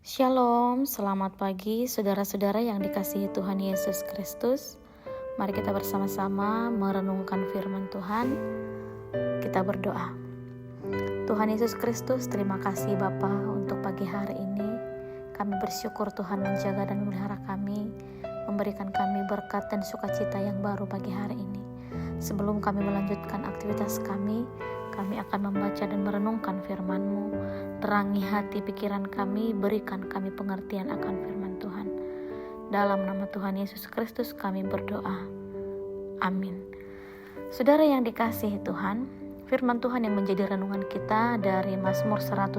Shalom, selamat pagi saudara-saudara yang dikasihi Tuhan Yesus Kristus. Mari kita bersama-sama merenungkan firman Tuhan. Kita berdoa. Tuhan Yesus Kristus, terima kasih Bapa untuk pagi hari ini. Kami bersyukur Tuhan menjaga dan memelihara kami, memberikan kami berkat dan sukacita yang baru pagi hari ini. Sebelum kami melanjutkan aktivitas kami akan membaca dan merenungkan firman-Mu. Terangi hati pikiran kami, berikan kami pengertian akan firman Tuhan. Dalam nama Tuhan Yesus Kristus kami berdoa. Amin. Saudara yang dikasihi Tuhan, firman Tuhan yang menjadi renungan kita dari Mazmur 119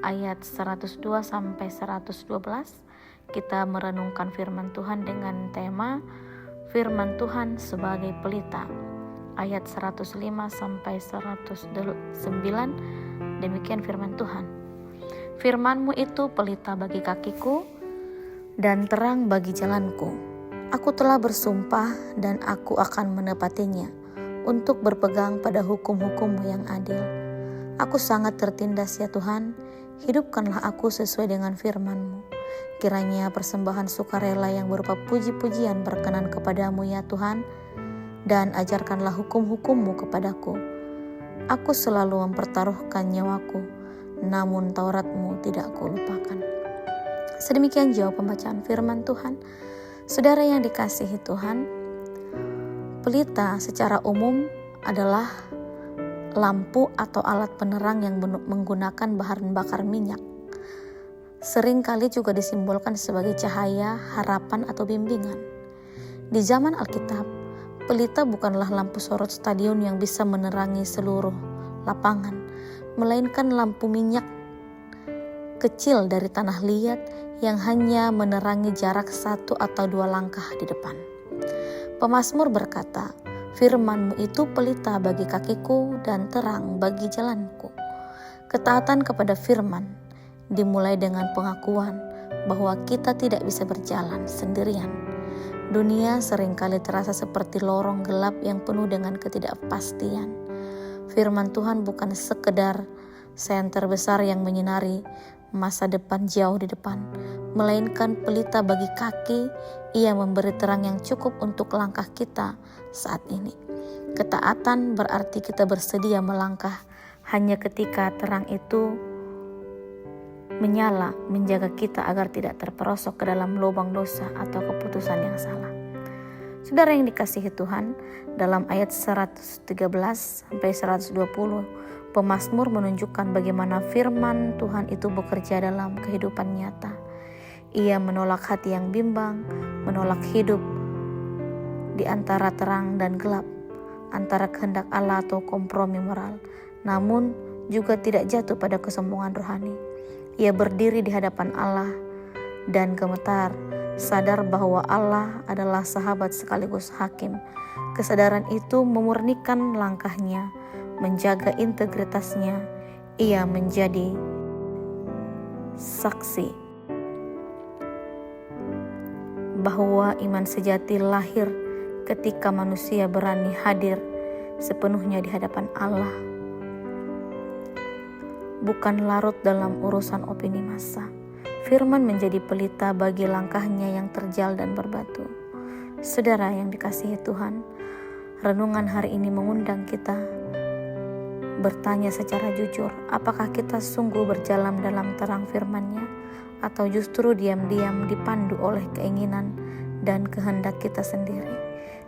ayat 102 sampai 112. Kita merenungkan firman Tuhan dengan tema firman Tuhan sebagai pelita. Ayat 105 sampai 109, demikian firman Tuhan. Firman-Mu itu pelita bagi kakiku dan terang bagi jalanku. Aku telah bersumpah dan aku akan menepatinya untuk berpegang pada hukum-hukum-Mu yang adil. Aku sangat tertindas ya Tuhan, hidupkanlah aku sesuai dengan firman-Mu. Kiranya persembahan sukarela yang berupa puji-pujian berkenan kepadamu ya Tuhan, dan ajarkanlah hukum-hukum-Mu kepadaku. Aku selalu mempertaruhkan nyawaku, namun Taurat-Mu tidak kulupakan. Sedemikian jauh pembacaan firman Tuhan. Saudara yang dikasihi Tuhan, pelita secara umum adalah lampu atau alat penerang yang menggunakan bahan bakar minyak. Seringkali juga disimbolkan sebagai cahaya, harapan, atau bimbingan. Di zaman Alkitab, pelita bukanlah lampu sorot stadion yang bisa menerangi seluruh lapangan, melainkan lampu minyak kecil dari tanah liat yang hanya menerangi jarak 1 atau 2 langkah di depan. Pemazmur berkata, firman-Mu itu pelita bagi kakiku dan terang bagi jalanku. Ketaatan kepada firman dimulai dengan pengakuan bahwa kita tidak bisa berjalan sendirian. Dunia seringkali terasa seperti lorong gelap yang penuh dengan ketidakpastian. Firman Tuhan bukan sekedar senter besar yang menyinari masa depan jauh di depan, melainkan pelita bagi kaki. Ia memberi terang yang cukup untuk langkah kita saat ini. Ketaatan berarti kita bersedia melangkah hanya ketika terang itu menyala, menjaga kita agar tidak terperosok ke dalam lubang dosa atau keputusan yang salah. Saudara yang dikasihi Tuhan, dalam ayat 113 sampai 120, pemazmur menunjukkan bagaimana firman Tuhan itu bekerja dalam kehidupan nyata. Ia menolak hati yang bimbang, menolak hidup di antara terang dan gelap, antara kehendak Allah atau kompromi moral, namun juga tidak jatuh pada kesombongan rohani. Ia berdiri di hadapan Allah dan gemetar, sadar bahwa Allah adalah sahabat sekaligus hakim. Kesadaran itu memurnikan langkahnya, menjaga integritasnya. Ia menjadi saksi bahwa iman sejati lahir ketika manusia berani hadir sepenuhnya di hadapan Allah, bukan larut dalam urusan opini massa. Firman menjadi pelita bagi langkahnya yang terjal dan berbatu. Saudara yang dikasihi Tuhan, renungan hari ini mengundang kita bertanya secara jujur, apakah kita sungguh berjalan dalam terang firman-Nya, atau justru diam-diam dipandu oleh keinginan dan kehendak kita sendiri.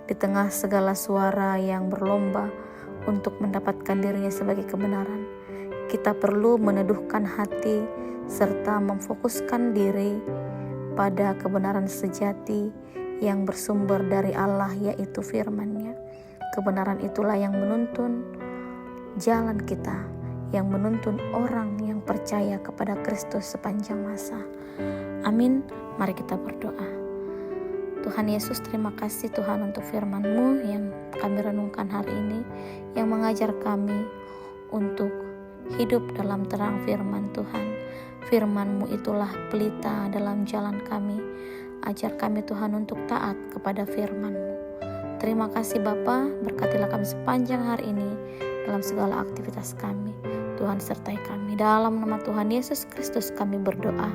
Di tengah segala suara yang berlomba untuk mendapatkan dirinya sebagai kebenaran, kita perlu meneduhkan hati serta memfokuskan diri pada kebenaran sejati yang bersumber dari Allah, yaitu firman-Nya. Kebenaran itulah yang menuntun jalan kita, yang menuntun orang yang percaya kepada Kristus sepanjang masa. Amin. Mari kita berdoa. Tuhan Yesus, terima kasih Tuhan untuk firman-Mu yang kami renungkan hari ini, yang mengajar kami untuk hidup dalam terang firman Tuhan. Firman-Mu itulah pelita dalam jalan kami. Ajar kami Tuhan untuk taat kepada firman-Mu. Terima kasih Bapa, berkatilah kami sepanjang hari ini dalam segala aktivitas kami. Tuhan sertai kami. Dalam nama Tuhan Yesus Kristus kami berdoa.